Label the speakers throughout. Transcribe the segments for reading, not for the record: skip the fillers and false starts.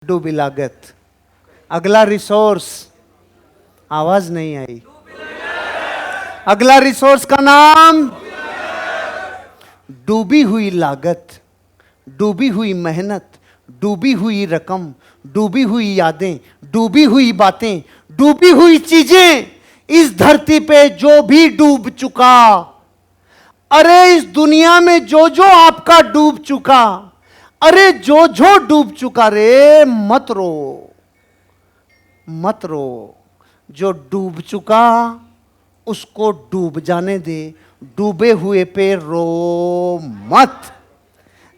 Speaker 1: डूबी लागत। अगला रिसोर्स, आवाज नहीं आई। अगला रिसोर्स का नाम डूबी हुई लागत, डूबी हुई मेहनत, डूबी हुई रकम, डूबी हुई यादें, डूबी हुई बातें, डूबी हुई चीजें। इस धरती पे जो भी डूब चुका, अरे इस दुनिया में जो जो आपका डूब चुका, अरे जो जो डूब चुका, रे मत रो, मत रो। जो डूब चुका उसको डूब जाने दे, डूबे हुए पे रो मत।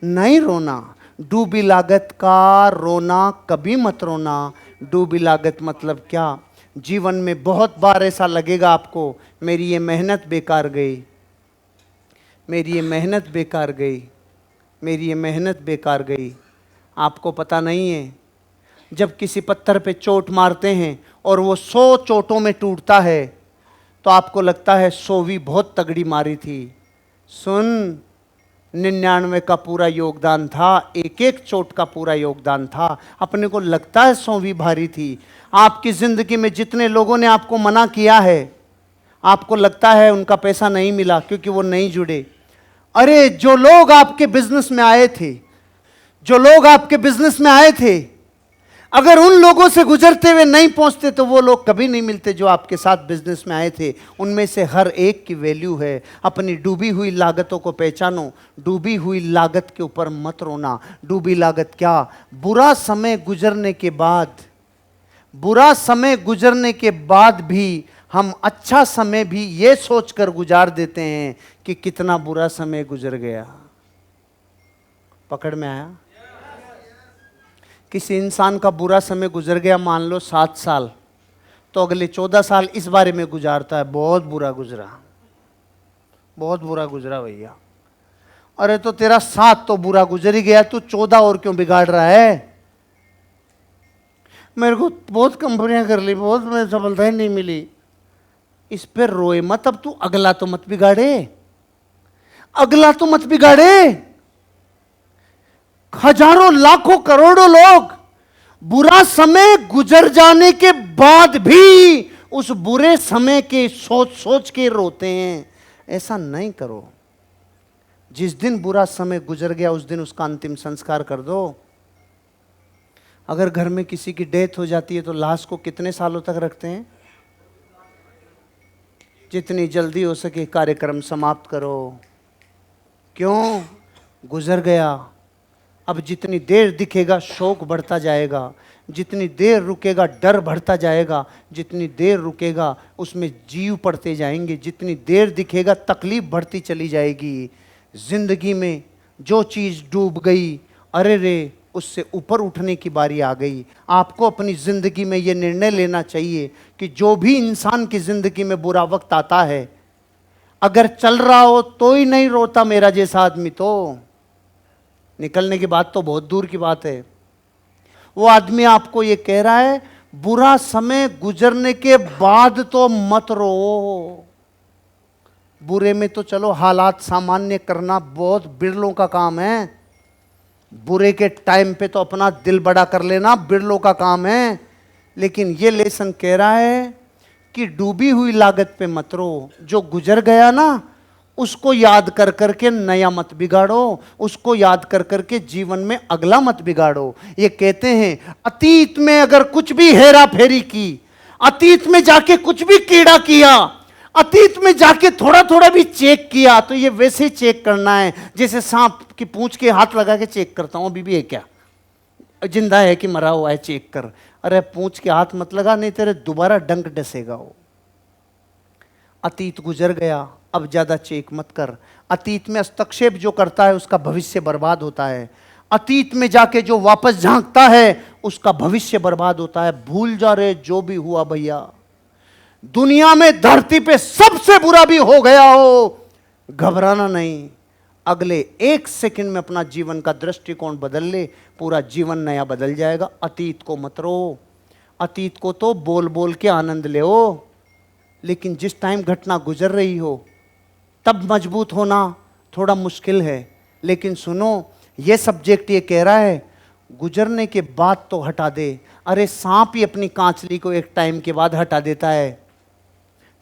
Speaker 1: नहीं रोना। डूबी लागत का रोना कभी मत रोना। डूबी लागत मतलब क्या? जीवन में बहुत बार ऐसा लगेगा आपको, मेरी ये मेहनत बेकार गई, मेरी ये मेहनत बेकार गई, मेरी ये मेहनत बेकार गई। आपको पता नहीं है, जब किसी पत्थर पे चोट मारते हैं और वो 100 चोटों में टूटता है तो आपको लगता है 100वीं बहुत तगड़ी मारी थी। सुन, 99 का पूरा योगदान था, एक एक चोट का पूरा योगदान था। अपने को लगता है 100वीं भारी थी। आपकी जिंदगी में जितने लोगों ने आपको मना किया है, आपको लगता है उनका पैसा नहीं मिला क्योंकि वो नहीं जुड़े। अरे जो लोग आपके बिजनेस में आए थे, जो लोग आपके बिजनेस में आए थे, अगर उन लोगों से गुजरते हुए नहीं पहुंचते तो वो लोग कभी नहीं मिलते जो आपके साथ बिजनेस में आए थे। उनमें से हर एक की वैल्यू है। अपनी डूबी हुई लागतों को पहचानो। डूबी हुई लागत के ऊपर मत रोना। डूबी लागत क्या? बुरा समय गुजरने के बाद, बुरा समय गुजरने के बाद भी हम अच्छा समय भी ये सोचकर गुजार देते हैं कि कितना बुरा समय गुजर गया। पकड़ में आया? किसी इंसान का बुरा समय गुजर गया, मान लो 7 साल, तो अगले 14 साल इस बारे में गुजारता है, बहुत बुरा गुजरा, बहुत बुरा गुजरा भैया। अरे तो तेरा 7 तो बुरा गुजर ही गया, तू 14 और क्यों बिगाड़ रहा है? मेरे को बहुत कंपनियां कर ली, बहुत मुझे सफलता ही नहीं मिली। इस पर रोए मत। अब तू अगला तो मत बिगाड़े, अगला तो मत बिगाड़े। हजारों लाखों करोड़ों लोग बुरा समय गुजर जाने के बाद भी उस बुरे समय के सोच सोच के रोते हैं। ऐसा नहीं करो। जिस दिन बुरा समय गुजर गया उस दिन उसका अंतिम संस्कार कर दो। अगर घर में किसी की डेथ हो जाती है तो लाश को कितने सालों तक रखते हैं? जितनी जल्दी हो सके कार्यक्रम समाप्त करो। क्यों? गुजर गया। अब जितनी देर दिखेगा शोक बढ़ता जाएगा, जितनी देर रुकेगा डर बढ़ता जाएगा, जितनी देर रुकेगा उसमें जीव पड़ते जाएंगे, जितनी देर दिखेगा तकलीफ बढ़ती चली जाएगी। जिंदगी में जो चीज़ डूब गई, अरे रे उससे ऊपर उठने की बारी आ गई। आपको अपनी ज़िंदगी में ये निर्णय लेना चाहिए कि जो भी इंसान की ज़िंदगी में बुरा वक्त आता है, अगर चल रहा हो तो ही नहीं रोता मेरा जैसा आदमी, तो निकलने की बात तो बहुत दूर की बात है। वो आदमी आपको ये कह रहा है बुरा समय गुजरने के बाद तो मत रो। बुरे में तो चलो हालात सामान्य करना बहुत बिरलों का काम है, बुरे के टाइम पे तो अपना दिल बड़ा कर लेना बिरलों का काम है। लेकिन ये लेसन कह रहा है कि डूबी हुई लागत पे मत रो। जो गुजर गया ना उसको याद कर करके नया मत बिगाड़ो, उसको याद कर करके जीवन में अगला मत बिगाड़ो। ये कहते हैं अतीत में अगर कुछ भी हेरा फेरी की, अतीत में जाके कुछ भी कीड़ा किया, अतीत में जाके थोड़ा थोड़ा भी चेक किया, तो ये वैसे ही चेक करना है जैसे सांप की पूंछ के हाथ लगा के चेक करता हूं अभी भी है क्या, जिंदा है कि मरा हुआ है, चेक कर। अरे पूंछ के हाथ मत लगा, नहीं तेरे दोबारा डंक डसेगा वो। अतीत गुजर गया, अब ज्यादा चेक मत कर। अतीत में हस्तक्षेप जो करता है उसका भविष्य बर्बाद होता है। अतीत में जाके जो वापस झांकता है उसका भविष्य बर्बाद होता है। भूल जा रे जो भी हुआ भैया, दुनिया में धरती पे सबसे बुरा भी हो गया हो, घबराना नहीं। अगले 1 सेकंड में अपना जीवन का दृष्टिकोण बदल ले, पूरा जीवन नया बदल जाएगा। अतीत को मत रो। अतीत को तो बोल बोल के आनंद ले हो, लेकिन जिस टाइम घटना गुजर रही हो तब मजबूत होना थोड़ा मुश्किल है। लेकिन सुनो, ये सब्जेक्ट ये कह रहा है गुजरने के बाद तो हटा दे। अरे सांप ही अपनी कांचली को एक टाइम के बाद हटा देता है।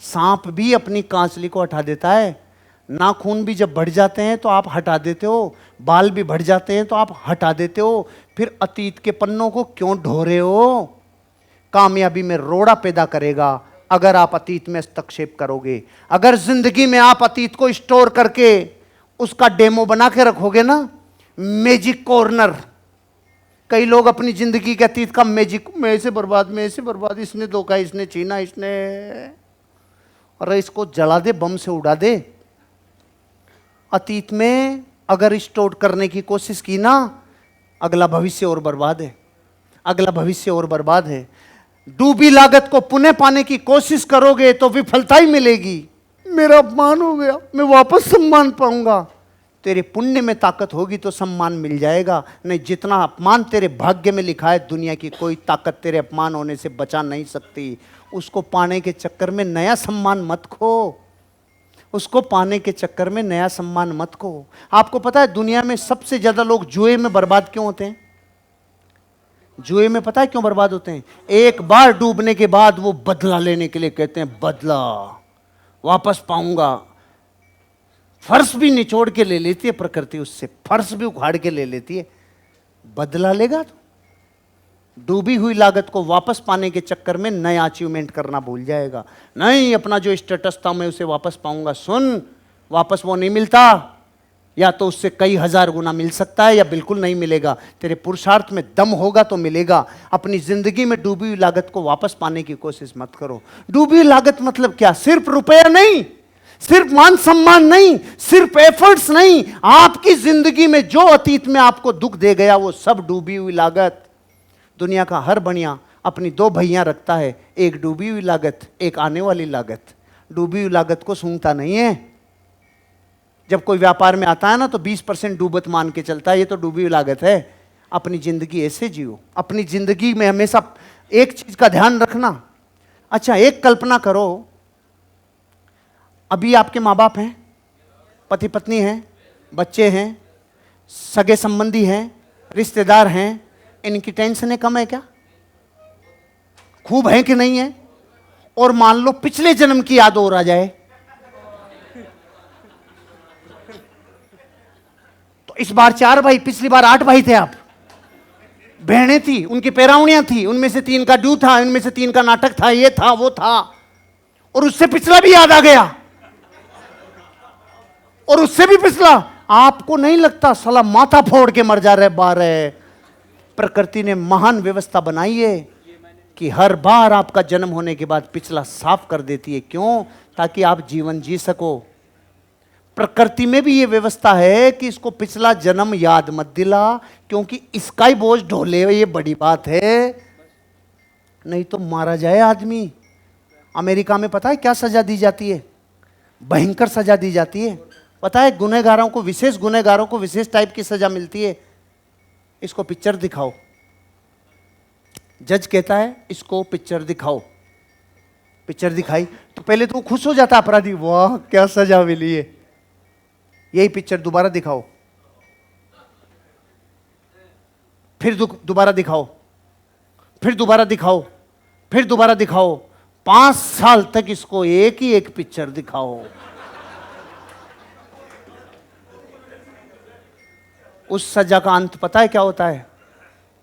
Speaker 1: सांप भी अपनी कांचली को हटा देता है। नाखून भी जब बढ़ जाते हैं तो आप हटा देते हो, बाल भी बढ़ जाते हैं तो आप हटा देते हो। फिर अतीत के पन्नों को क्यों ढो रहे हो? कामयाबी में रोड़ा पैदा करेगा अगर आप अतीत में हस्तक्षेप करोगे। अगर जिंदगी में आप अतीत को स्टोर करके उसका डेमो बना के रखोगे ना, मैजिक कॉर्नर। कई लोग अपनी जिंदगी के अतीत का मैजिक, मैं से बर्बाद, इसने धोखा, इसने छीना, इसने, अरे इसको जला दे, बम से उड़ा दे। अतीत में अगर स्टोर करने की कोशिश की ना, अगला भविष्य और बर्बाद है, अगला भविष्य और बर्बाद है। डूबी लागत को पुनः पाने की कोशिश करोगे तो विफलता ही मिलेगी। मेरा अपमान हो गया, मैं वापस सम्मान पाऊंगा। तेरे पुण्य में ताकत होगी तो सम्मान मिल जाएगा, नहीं जितना अपमान तेरे भाग्य में लिखा है, दुनिया की कोई ताकत तेरे अपमान होने से बचा नहीं सकती। उसको पाने के चक्कर में नया सम्मान मत खो, उसको पाने के चक्कर में नया सम्मान मत खो। आपको पता है दुनिया में सबसे ज्यादा लोग जुए में बर्बाद क्यों होते हैं? जुए में पता है क्यों बर्बाद होते हैं? एक बार डूबने के बाद वो बदला लेने के लिए कहते हैं, बदला वापस पाऊंगा। फर्श भी निचोड़ के ले लेती है प्रकृति, उससे फर्श भी उखाड़ के ले लेती है। बदला लेगा तो डूबी हुई लागत को वापस पाने के चक्कर में नया अचीवमेंट करना भूल जाएगा। नहीं, अपना जो स्टेटस था मैं उसे वापस पाऊंगा। सुन, वापस वो नहीं मिलता, या तो उससे कई हजार गुना मिल सकता है या बिल्कुल नहीं मिलेगा। तेरे पुरुषार्थ में दम होगा तो मिलेगा। अपनी जिंदगी में डूबी हुई लागत को वापस पाने की कोशिश मत करो। डूबी हुई लागत मतलब क्या? सिर्फ रुपया नहीं, सिर्फ मान सम्मान नहीं, सिर्फ एफर्ट्स नहीं। आपकी जिंदगी में जो अतीत में आपको दुख दे गया वो सब डूबी हुई लागत। दुनिया का हर बनिया अपनी दो भैया रखता है, एक डूबी हुई लागत, एक आने वाली लागत। डूबी हुई लागत को सूंघता नहीं है। जब कोई व्यापार में आता है ना तो 20% डूबत मान के चलता है, ये तो डूबी हुई लागत है। अपनी जिंदगी ऐसे जियो। अपनी जिंदगी में हमेशा एक चीज का ध्यान रखना। अच्छा, एक कल्पना करो, अभी आपके माँ बाप हैं, पति पत्नी हैं, बच्चे हैं, सगे संबंधी हैं, रिश्तेदार हैं, इनकी टेंशनें कम है क्या? खूब है कि नहीं है? और मान लो पिछले जन्म की याद और आ जाए तो इस बार 4 भाई, पिछली बार 8 भाई थे आप। बहनें थी, उनकी पैरावणियां थी, उनमें से 3 का ड्यू था, उनमें से 3 का नाटक था, ये था वो था, और उससे पिछला भी याद आ गया, और उससे भी पिछला। आपको नहीं लगता साला माथा फोड़ के मर जा रहे बार है? प्रकृति ने महान व्यवस्था बनाई है कि हर बार आपका जन्म होने के बाद पिछला साफ कर देती है। क्यों? ताकि आप जीवन जी सको। प्रकृति में भी ये व्यवस्था है कि इसको पिछला जन्म याद मत दिला, क्योंकि इसका ही बोझ ढोले, ये बड़ी बात है, नहीं तो मारा जाए आदमी। अमेरिका में पता है क्या सजा दी जाती है? भयंकर सजा दी जाती है। पता है गुनहगारों को, विशेष गुनहगारों को विशेष टाइप की सजा मिलती है। इसको पिक्चर दिखाओ, जज कहता है इसको पिक्चर दिखाओ। पिक्चर दिखाई तो पहले तो खुश हो जाता अपराधी, वाह क्या सजा मिली है। यही पिक्चर दोबारा दिखाओ, फिर दोबारा दिखाओ, फिर दोबारा दिखाओ, फिर दोबारा दिखाओ। 5 साल तक इसको एक ही एक पिक्चर दिखाओ। उस सजा का अंत पता है क्या होता है?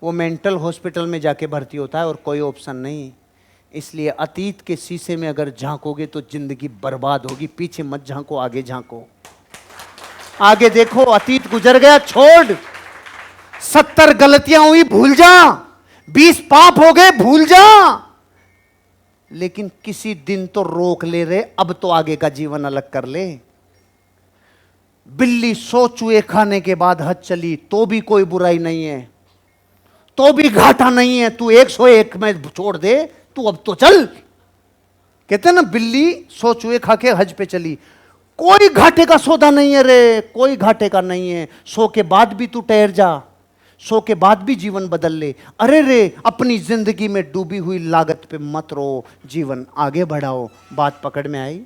Speaker 1: वो मेंटल हॉस्पिटल में जाके भर्ती होता है, और कोई ऑप्शन नहीं। इसलिए अतीत के शीशे में अगर झांकोगे तो जिंदगी बर्बाद होगी। पीछे मत झांको, आगे झांको। आगे देखो, अतीत गुजर गया छोड़। 70 गलतियां हुई भूल जा, 20 पाप हो गए भूल जा, लेकिन किसी दिन तो रोक ले रे, अब तो आगे का जीवन अलग कर ले। बिल्ली 100 चूहे खाने के बाद हद चली तो भी कोई बुराई नहीं है, तो भी घाटा नहीं है। तू 101 में छोड़ दे, तू अब तो चल। कहते हैं ना, बिल्ली 100 चूहे खा के हज पे चली। कोई घाटे का सौदा नहीं है रे, कोई घाटे का नहीं है। 100 के बाद भी तू ठहर जा, 100 के बाद भी जीवन बदल ले। अरे रे, अपनी जिंदगी में डूबी हुई लागत पे मत रो, जीवन आगे बढ़ाओ। बात पकड़ में आई?